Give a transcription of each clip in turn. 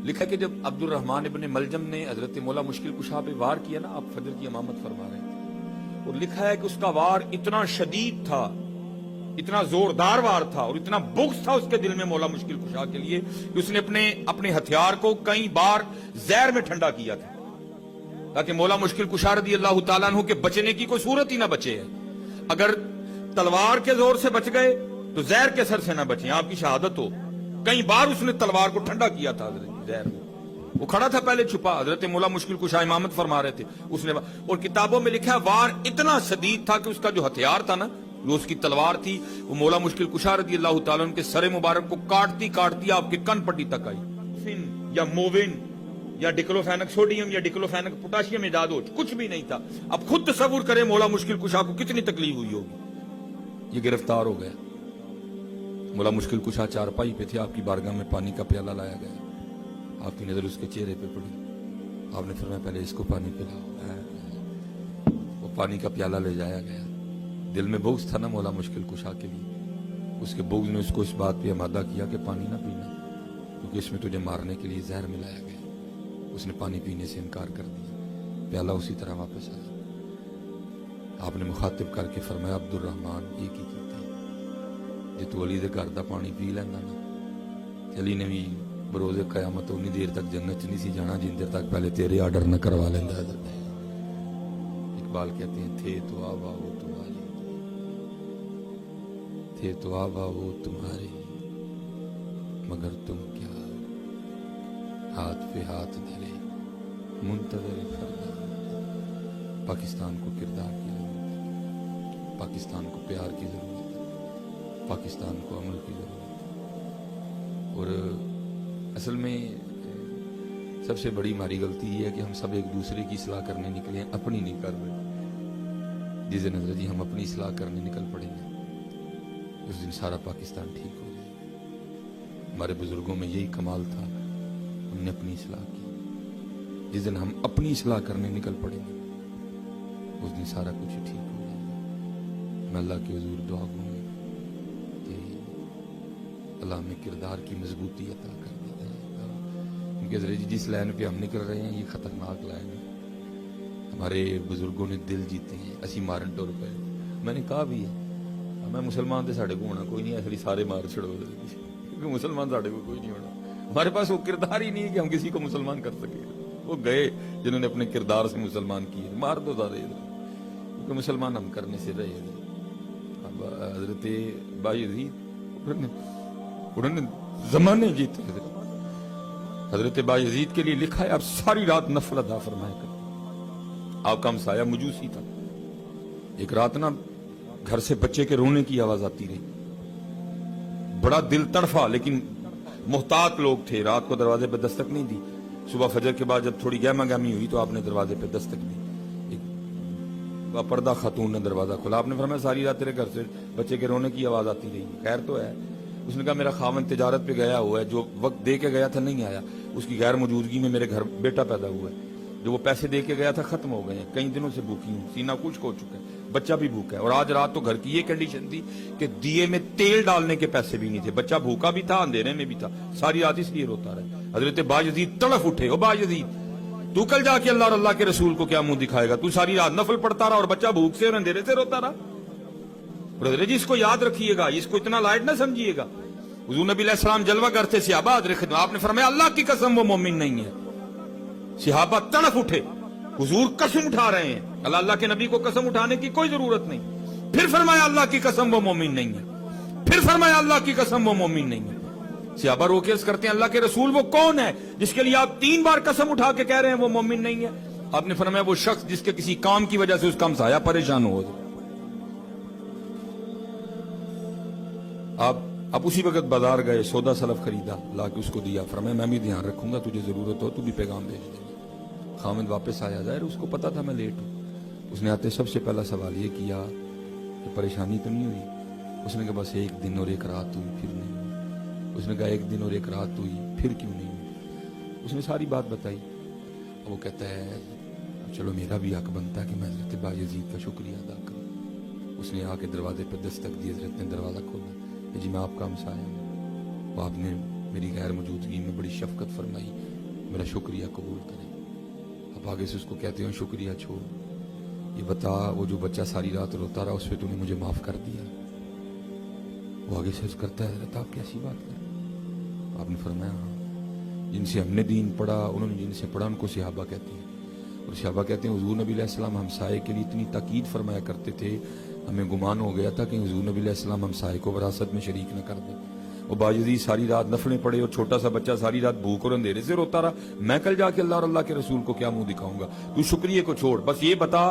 لکھا کہ جب عبد الرحمن ابن ملجم نے حضرت مولا مشکل کشا پہ وار کیا نا، آپ فجر کی امامت فرما رہے تھے، اور لکھا ہے کہ اس کا وار اتنا شدید تھا، اتنا زوردار وار تھا، اور اتنا بغض تھا اس کے دل میں مولا مشکل کشا کے لیے کہ اس نے اپنے ہتھیار کو کئی بار زہر میں ٹھنڈا کیا تھا تاکہ مولا مشکل کشا رضی اللہ تعالیٰ عنہ کے بچنے کی کوئی صورت ہی نہ بچے ہے۔ اگر تلوار کے زور سے بچ گئے تو زہر کے سر سے نہ بچیں، آپ کی شہادت ہو۔ کئی بار اس نے تلوار کو ٹھنڈا کیا تھا حضرت زہر میں، وہ کھڑا تھا پہلے چھپا، حضرت مولا مشکل کشا امامت فرما رہے تھے اس نے، اور کتابوں میں لکھا ہے وار اتنا شدید تھا کہ اس کا جو ہتھیار تھا نا، جو اس کی تلوار تھی، وہ مولا مشکل کشا رضی اللہ تعالیٰ عنہ کے سر مبارک کو کاٹتی کاٹتی آپ کے کن پٹی تک آئی۔ یا مووین یا ڈیکلوفینک سوڈیم یا ڈیکلوفینک پوٹاشیم ایجاد ہو، کچھ بھی نہیں تھا۔ اب خود تصور کریں مولا مشکل کشا کو کتنی تکلیف ہوئی ہوگی۔ یہ گرفتار ہو گیا، مولا مشکل کشا چارپائی پہ تھے، آپ کی بارگاہ میں پانی کا پیالہ لایا گیا، آپ کی نظر اس کے چہرے پہ پڑی، آپ نے فرمایا پہلے اس کو پانی پلاؤ، وہ پانی کا پیالہ لے جایا گیا۔ دل میں بغض تھا نا مولا مشکل کشا کے لیے، اس کے بغض نے اس کو اس بات پہ آمادہ کیا کہ پانی نہ پینا، کیونکہ اس میں تجھے مارنے کے لیے زہر ملایا گیا۔ اس نے پانی پینے سے انکار کر دیا، پیالہ اسی طرح واپس آیا۔ آپ نے مخاطب کر کے فرمایا عبد الرحمن یہ کی کیتے جی تو علی دے گھر دا پانی پی لینا نا، علی نے بھی بروز قیامت اتنی دیر تک جنت چ نہیں سی جانا جن دیر تک پہلے تیرے آرڈر نہ کروا لینا۔ اقبال کہتے ہیں تھے تو آبا وہ تمہاری، تھے تو آبا وہ تمہاری، مگر تم کیا ہاتھ پہ ہاتھ دھرے منتظر فردا۔ پاکستان کو کردار کی ضرورت ہے، پاکستان کو پیار کی ضرورت ہے، پاکستان کو عمل کی ضرورت ہے۔ اور اصل میں سب سے بڑی ہماری غلطی یہ ہے کہ ہم سب ایک دوسرے کی اصلاح کرنے نکلے ہیں، اپنی نہیں کر رہے۔ جس دن حضرت جی ہم اپنی اصلاح کرنے نکل پڑیں گے اس دن سارا پاکستان ٹھیک ہو جائے گا۔ ہمارے بزرگوں میں یہی کمال تھا، ہم نے اپنی اصلاح کی۔ جس دن ہم اپنی اصلاح کرنے نکل پڑیں گے اس دن سارا کچھ ٹھیک ہو جائے گا۔ میں اللہ کے حضور دعا کروں کہ اللہ میں کردار کی مضبوطی عطا کر دیتا ہے، کیونکہ حضرت جس لائن پہ ہم نکل رہے ہیں یہ خطرناک لائن ہے۔ ہمارے بزرگوں نے دل جیتے ہیں، اسی مارن ٹور پہ۔ میں نے کہا بھی ہے میں مسلمان تو ساڑھے کو ہونا کوئی نہیں ہے، سارے مار چھڑو، کیونکہ مسلمان ساڑھے کو کوئی نہیں ہونا۔ ہمارے پاس وہ کردار ہی نہیں ہے کہ ہم کسی کو مسلمان کر سکیں۔ وہ گئے جنہوں نے اپنے کردار سے مسلمان کیے، مار دو سارے، کیونکہ مسلمان ہم کرنے سے رہے۔ اب حضرت بایزید انہوں نے زمانے جیتے، حضرت بایزید کے لیے لکھا ہے آپ ساری رات نفل ادا فرمایا کرتے۔ آپ کا ہمسایہ مجوسی تھا، ایک رات نا گھر سے بچے کے رونے کی آواز آتی رہی، بڑا دل تڑفا، لیکن محتاط لوگ تھے، رات کو دروازے پہ دستک نہیں دی۔ صبح فجر کے بعد جب تھوڑی گہما گہمی ہوئی تو آپ نے دروازے پہ دستک دی، ایک پردہ خاتون نے دروازہ کھولا۔ آپ نے فرمایا ساری رات تیرے گھر سے بچے کے رونے کی آواز آتی رہی، خیر تو ہے؟ اس نے کہا میرا خاوند تجارت پہ گیا ہوا ہے، جو وقت دے کے گیا تھا نہیں آیا، اس کی غیر موجودگی میں میرے گھر بیٹا پیدا ہوا ہے، جو وہ پیسے دے کے گیا تھا ختم ہو گئے ہیں، کئی دنوں سے بھوکی ہوں، سینہ کچھ ہو چکا ہے، بچہ بھی بھوکا ہے۔ اور آج رات تو گھر کی یہ کنڈیشن تھی کہ دیے میں تیل ڈالنے کے پیسے بھی نہیں تھے، بچہ بھوکا بھی تھا، اندھیرے میں بھی تھا، ساری رات اس لیے روتا رہا۔ حضرت بایزید تڑف اٹھے، او بایزید تو کل جا کے اللہ اور اللہ کے رسول کو کیا منہ دکھائے گا؟ تو ساری رات نفل پڑھتا رہا اور بچہ بھوک سے اور اندھیرے سے روتا رہا۔ اور حضرت جی اس کو یاد رکھیے گا، اس کو اتنا لائٹ نہ سمجھیے گا۔ حضور نبی علیہ السلام جلوہ کرتے صحابہ رکھتے، آپ نے فرمایا اللہ کی قسم وہ مومن نہیں ہے۔ صحابہ تڑف اٹھے، حضور قسم اٹھا رہے ہیں، اللہ کے نبی کو قسم اٹھانے کی کوئی ضرورت نہیں۔ پھر فرمایا اللہ کی قسم وہ مومن نہیں ہے، پھر فرمایا اللہ کی قسم وہ مومن نہیں ہے۔ صحابہ رو کے عرض کرتے ہیں اللہ کے رسول وہ کون ہے جس کے لیے آپ 3 بار قسم اٹھا کے کہہ رہے ہیں وہ مومن نہیں ہے؟ آپ نے فرمایا وہ شخص جس کے کسی کام کی وجہ سے اس کا ہمسایہ پریشان ہو۔ آپ اسی وقت بازار گئے، سودا سلف خریدا، لا کے اس کو دیا، فرمایا میں بھی دھیان رکھوں گا، تجھے ضرورت ہو تو بھی پیغام بھیج دیں گے۔ خاوند واپس آیا، ظاہر اس کو پتا تھا میں لیٹ ہوں، اس نے آتے سب سے پہلا سوال یہ کیا کہ پریشانی تو نہیں ہوئی؟ اس نے کہا بس 1 دن اور 1 رات ہوئی، پھر نہیں ہوئی۔ اس نے کہا 1 دن اور 1 رات ہوئی، پھر کیوں نہیں ہوئی؟ اس نے ساری بات بتائی۔ وہ کہتا ہے چلو میرا بھی حق بنتا ہے کہ میں حضرت بایزید کا شکریہ ادا کروں۔ اس نے آ کے دروازے پہ دستک دی، حضرت نے دروازہ کھولا، جی میں آپ کا ہمسایہ ہوں۔ وہ آپ نے میری غیر موجودگی میں بڑی شفقت فرمائی، میرا شکریہ قبول کریں۔ اب آگے سے اس کو کہتے ہیں شکریہ چھوڑ، یہ بتا وہ جو بچہ ساری رات روتا رہا اس پہ تو نے مجھے معاف کر دیا؟ وہ آگے سے کرتا ہے حضرت آپ کیسی بات کر رہے ہیں؟ آپ نے فرمایا ہاں، جن سے ہم نے دین پڑھا انہوں نے جن سے پڑھا ان کو صحابہ کہتے ہیں، اور صحابہ کہتے ہیں حضور نبی علیہ السلام ہمسائے کے لیے اتنی تاکید فرمایا کرتے تھے، ہمیں گمان ہو گیا تھا کہ حضور نبی علیہ السلام ہمسائے کو وراثت میں شریک نہ کر دیں۔ وہ باجدی ساری رات نفلیں پڑے اور چھوٹا سا بچہ ساری رات بھوک اور اندھیرے سے روتا رہا، میں کل جا کے اللہ اور اللہ کے رسول کو کیا منہ دکھاؤں گا؟ تو شکریہ کو چھوڑ، بس یہ بتا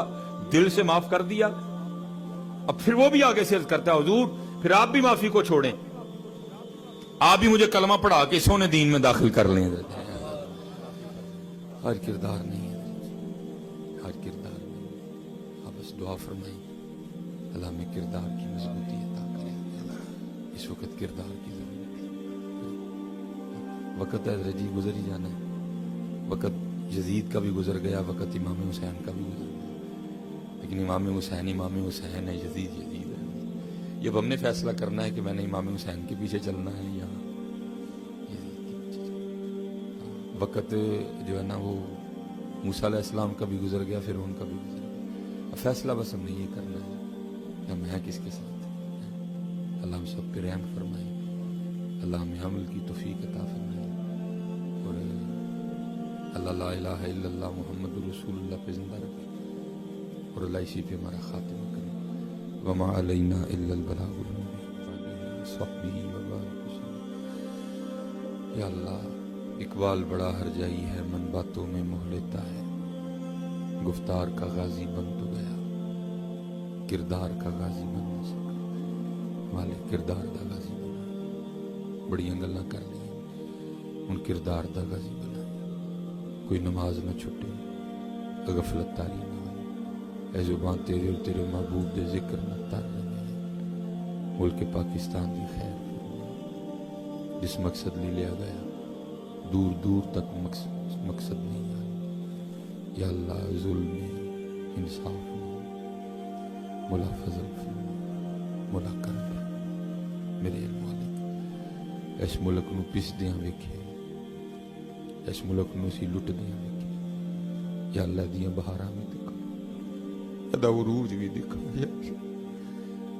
دل سے معاف کر دیا؟ اب پھر وہ بھی آگے سے عرض کرتا ہے حضور پھر آپ بھی معافی کو چھوڑیں، آپ بھی مجھے کلمہ پڑھا کے سونے دین میں داخل کر لیں۔ ہر کردار نہیں ہے، ہر کردار نہیں، آپ بس دعا فرمائیں اللہ میں کردار کی مضبوطی عطا کرے۔ اس وقت کردار کی ضرورت ہے، وقت ہے رجی گزر ہی جانا ہے، وقت یزید کا بھی گزر گیا، وقت امام حسین کا بھی گزر گیا، لیکن امام حسین ہے، یزید ہے۔ یہ اب ہم نے فیصلہ کرنا ہے کہ میں نے امام حسین کے پیچھے چلنا ہے یا یزید کے پیچھے چلنا ہے۔ وقت جو ہے نا وہ موسیٰ علیہ السلام کا بھی گزر گیا، پھر ان کا بھی گزر گیا، اب فیصلہ بس ہم نے یہ کرنا ہے کہ ہم ہیں کس کے ساتھ۔ اللہ ہم سب پہ رحم فرمائے، اللہ ہمیں عمل کی توفیق عطا فرمائے، اور اللہ لا الہ الا اللہ محمد رسول اللہ پہ زندہ رکھے، اور اللہ اسی پہ ہمارا خاتمہ کرے۔ وما علینا الا البلاغ المبین صحبہ وبارک وسلم۔ یا اللہ اقبال بڑا ہرجائی ہے، من باتوں میں موہ لیتا ہے، گفتار کا غازی بن تو گیا، کردار کا غازی بن نہ سکا، مالک کردار دا غازی بنا، بڑیاں گلاں کر لی ان کردار دا غازی بنا، کوئی نماز نہ چھٹے، غفلت تاری نہ ہوئے، اے زبان تیرے اور تیرے محبوب دے ذکر نہ تر رہے، ملک پاکستان دی خیر فرما، جس مقصد لی لیا گیا دور دور تک مقصد نہیں آیا، یا اللہ ظلم انصاف مولا فضل فرما، مولا کرم میرے مالک، اس ملک نو پس دیاں ویکھے، اس ملک نو اسی لٹ دیاں ویکھے، یا اللہ دیاں بہاراں میں دکھا، ادا عروج بھی دکھا، یا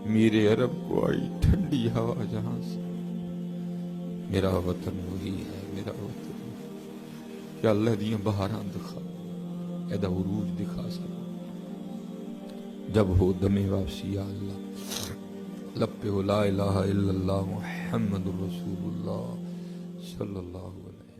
میرے عرب کو آئی ٹھنڈی ہوا جہاں سے، میرا وطن وہی ہے، میرا وطن یا اللہ دیاں بہاراں دکھا، ادا عروج دکھا سکا، جب ہو دم واپسی یا اللہ، لب پہ ہو لا الہ الا اللہ محمد رسول اللہ صلی اللہ علیہ وسلم۔